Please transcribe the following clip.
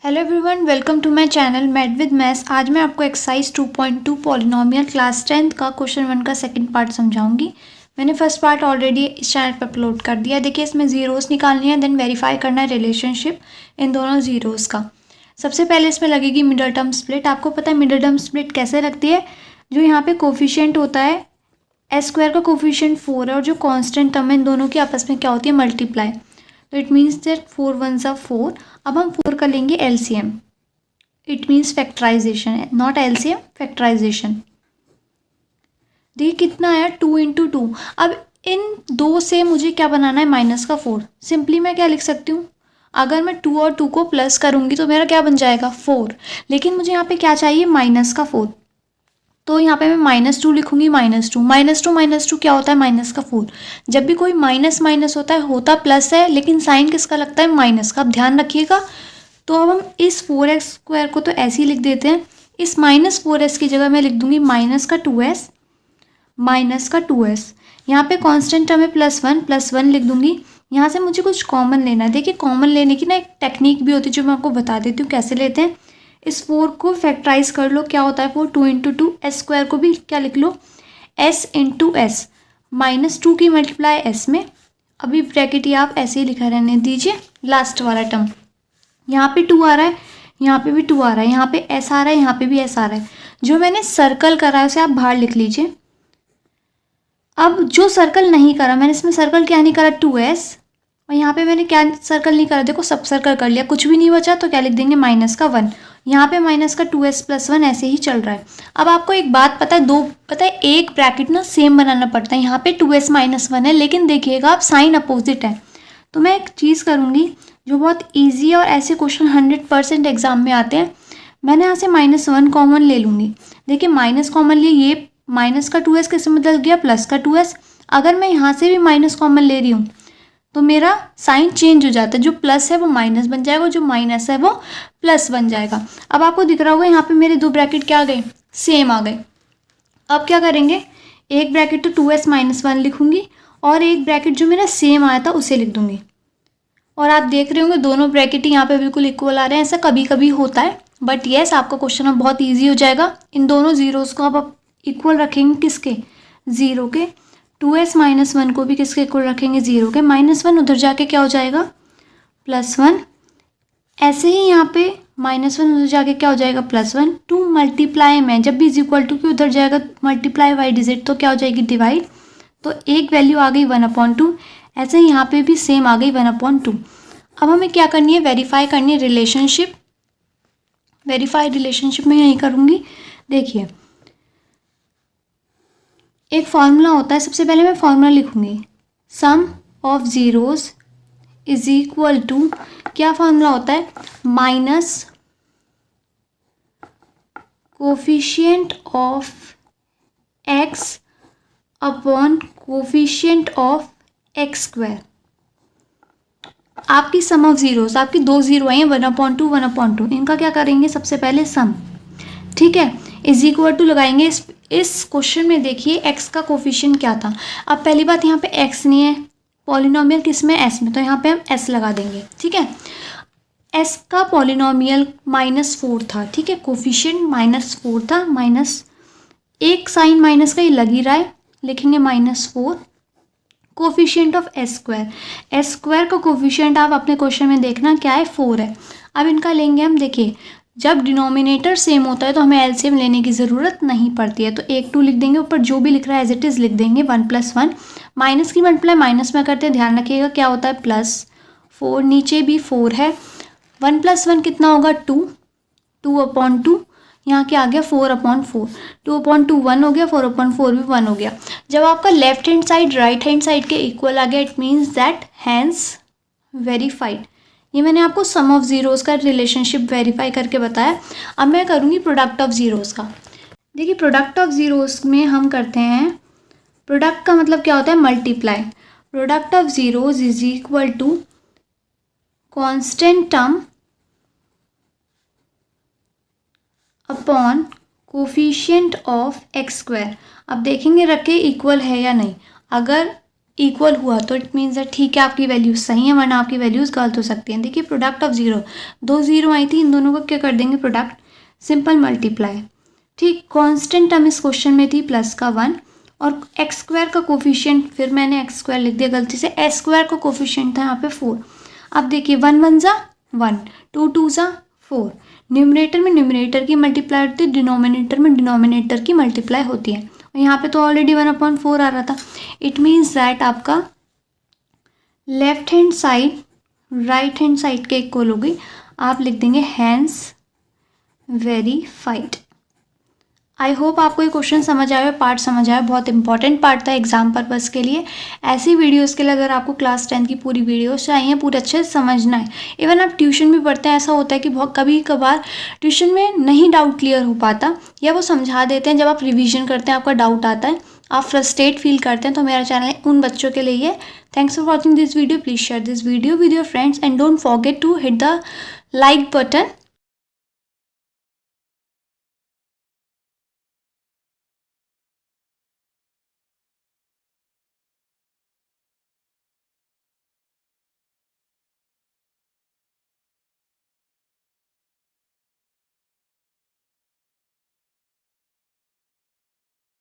Hello everyone, welcome to my channel math with maths. आज मैं आपको एक्सरसाइज 2.2 पॉलिनोमियल क्लास 10th का question 1 का सेकंड पार्ट समझाऊंगी। मैंने फर्स्ट पार्ट ऑलरेडी इस चैनल पर अपलोड कर दिया। देखिए, इसमें ज़ीरोज़ निकालनी है, देन वेरीफाई करना है रिलेशनशिप इन दोनों ज़ीरोज़ का। सबसे पहले इसमें लगेगी मिडल टर्म स्प्लिट। आपको पता है मिडल टर्म स्प्लिट कैसे लगती है? जो यहाँ पे कोफिशिएंट होता है, एस स्क्वायर का कोफिशिएंट 4 है और जो कॉन्स्टेंट टर्म है इन दोनों की आपस में क्या होती है? मल्टीप्लाई। तो इट मीन्स दैट 4 1 4। अब हम 4 का लेंगे LCM. It means factorisation, not LCM, factorisation. देखिए कितना आया, 2 इंटू 2। अब इन दो से मुझे क्या बनाना है? माइनस का 4। सिंपली मैं क्या लिख सकती हूँ? अगर मैं 2 और 2 को प्लस करूँगी तो मेरा क्या बन जाएगा? 4। लेकिन मुझे यहाँ पे क्या चाहिए? माइनस का 4। तो यहाँ पे मैं -2 लिखूंगी। -2 क्या होता है? माइनस का 4। जब भी कोई माइनस माइनस होता है, होता प्लस है, लेकिन साइन किसका लगता है? माइनस का। अब ध्यान रखिएगा। तो अब हम इस 4x स्क्वायर को तो ऐसे ही लिख देते हैं। इस -4s की जगह मैं लिख दूंगी माइनस का 2s। यहाँ पे कांस्टेंट टर्म है +1 लिख दूंगी। यहाँ से मुझे कुछ कॉमन लेना है। देखिए, कॉमन लेने की ना एक टेक्निक भी होती है जो मैं आपको बता देती हूँ कैसे लेते हैं। इस 4 को फैक्टराइज कर लो। क्या होता है 4? 2 इंटू 2। एस स्क्वायर को भी क्या लिख लो? s into S. -2 की मल्टीप्लाई s में। अभी ब्रैकेट ही आप ऐसे ही लिखा रहने दीजिए। लास्ट वाला टर्म, यहाँ पे 2 आ रहा है, यहाँ पे भी 2 आ रहा है, यहाँ पे s आ रहा है, यहाँ पे भी s आ रहा है। जो मैंने सर्कल करा है उसे आप बाहर लिख लीजिए। अब जो सर्कल नहीं करा, मैंने इसमें सर्कल क्या नहीं करा? 2s। और यहाँ पे मैंने क्या सर्कल नहीं करा? देखो, सब सर्कल कर लिया, कुछ भी नहीं बचा तो क्या लिख देंगे? -1। यहाँ पे -2s + 1 ऐसे ही चल रहा है। अब आपको एक बात पता है, एक ब्रैकेट ना सेम बनाना पड़ता है। यहाँ पे 2s - 1 है, लेकिन देखिएगा आप साइन अपोजिट है। तो मैं एक चीज़ करूँगी जो बहुत ईजी है और ऐसे क्वेश्चन 100% एग्जाम में आते हैं। मैंने यहाँ से -1 कॉमन ले लूँगी। देखिए, माइनस कॉमन लिए, ये माइनस का 2s किस में बदल गया? प्लस का 2s। अगर मैं यहाँ से भी माइनस कॉमन ले रही हूँ तो मेरा साइन चेंज हो जाता है। जो प्लस है वो माइनस बन जाएगा, जो माइनस है वो प्लस बन जाएगा। अब आपको दिख रहा होगा यहाँ पे मेरे दो ब्रैकेट क्या आ गए? सेम आ गए। अब क्या करेंगे? एक ब्रैकेट तो 2s - 1 लिखूंगी और एक ब्रैकेट जो मेरा सेम आया था उसे लिख दूंगी। और आप देख रहे होंगे दोनों ब्रैकेट यहाँ पे बिल्कुल इक्वल आ रहे हैं। ऐसा कभी कभी होता है, बट येस, आपका क्वेश्चन अब बहुत ईजी हो जाएगा। इन दोनों जीरोज़ को आप इक्वल रखेंगे किसके? 0 के। 2s - 1 को भी किसके इक्वल रखेंगे? 0 के। -1 उधर जाके क्या हो जाएगा? +1। ऐसे ही यहाँ पे -1 उधर जाके क्या हो जाएगा? +1। 2 मल्टीप्लाई में जब भी = के उधर जाएगा मल्टीप्लाई बाई डिजिट तो क्या हो जाएगी? डिवाइड। तो एक वैल्यू आ गई 1/2। ऐसे ही यहाँ पे भी सेम आ गई 1/2। अब हमें क्या करनी है? वेरीफाई करनी है रिलेशनशिप। वेरीफाई रिलेशनशिप में यही करूँगी। देखिए, एक फॉर्मूला होता है। सबसे पहले मैं फॉर्मूला लिखूँगी, sum of zeroes is equal to, क्या फॉर्मूला होता है? Minus coefficient of x upon coefficient of x square. आपकी सम ऑफ ज़ीरोज़, आपकी दो ज़ीरो आई हैं, 1/2 1/2। इनका क्या करेंगे? सबसे पहले सम, ठीक है, इज इक्वल टू लगाएंगे। इस क्वेश्चन में देखिए एक्स का कोफिशिएंट क्या था। अब पहली बात, यहाँ पे एक्स नहीं है, पॉलिनोमियल किस में? एस में, तो यहाँ पे हम एस लगा देंगे, ठीक है। एस का पॉलिनोमियल -4 था, ठीक है, कोफिशिएंट -4 था। माइनस एक साइन माइनस का ही लग ही रहा है, लिखेंगे -4 कोफिशिएंट ऑफ एस स्क्वायर का कोफिशिएंट आप अपने क्वेश्चन में देखना क्या है? 4 है। अब इनका लेंगे हम। देखिए, जब डिनोमिनेटर सेम होता है तो हमें एलसीएम लेने की ज़रूरत नहीं पड़ती है। तो 1 2 लिख देंगे, ऊपर जो भी लिख रहा है एज इट इज़ लिख देंगे। 1 + 1, माइनस की मल्टीप्लाई माइनस में करते हैं, ध्यान रखिएगा क्या होता है? +4। नीचे भी 4 है। 1 + 1 कितना होगा? 2। 2/2 यहाँ क्या आ गया? 4/4। 2/2 1 हो गया, 4/4 भी 1 हो गया। जब आपका left hand side right hand side के इक्वल आ गया, it means that hence verified. ये मैंने आपको सम ऑफ ज़ीरोज़ का रिलेशनशिप वेरीफाई करके बताया। अब मैं करूँगी प्रोडक्ट ऑफ ज़ीरोज़ का। देखिए, प्रोडक्ट ऑफ ज़ीरोज़ में हम करते हैं, प्रोडक्ट का मतलब क्या होता है? Multiply. Product of zeroes is equal to constant term upon coefficient of x square. अब देखेंगे रख के इक्वल है या नहीं। अगर इक्वल हुआ तो इट मीन्स दैट ठीक है आपकी वैल्यूज सही है, वरना आपकी वैल्यूज गलत हो सकती हैं। देखिए प्रोडक्ट ऑफ जीरो, 2 जीरो आई थी, इन दोनों को क्या कर देंगे प्रोडक्ट, सिंपल मल्टीप्लाई। ठीक, कांस्टेंट टर्म इस क्वेश्चन में थी प्लस का 1 और एक्स स्क्वायर का कोफिशिएंट, फिर मैंने एक्स स्क्वायर लिख दिया गलती से, एस स्क्वायर का कोफिशिएंट था यहाँ पे 4। अब देखिए 1 1 जा 1, 2 2 जा 4, न्यूमरेटर में न्यूमरेटर की मल्टीप्लाई होती है, डिनोमिनेटर में डिनोमिनेटर की मल्टीप्लाई होती है। और यहाँ पे तो ऑलरेडी 1/4 आ रहा था। इट मीन्स दैट आपका left hand side right hand side के इक्वल होगी। आप लिख देंगे हैंस वेरीफाइड। आई होप आपको ये क्वेश्चन समझ आया, पार्ट समझ आया, बहुत इंपॉर्टेंट पार्ट था एग्जाम पर्पज़ के लिए। ऐसी वीडियोस के लिए अगर आपको क्लास 10 की पूरी वीडियोस चाहिए, पूरे अच्छे से समझना है, इवन आप ट्यूशन भी पढ़ते हैं, ऐसा होता है कि बहुत कभी कभार ट्यूशन में नहीं डाउट क्लियर हो पाता, या वो समझा देते हैं, जब आप रिविजन करते हैं आपका डाउट आता है, आप फ्रस्ट्रेट फील करते हैं, तो मेरा चैनल उन बच्चों के लिए है। Thanks for watching this video, please share this video with your friends and don't forget to hit the like button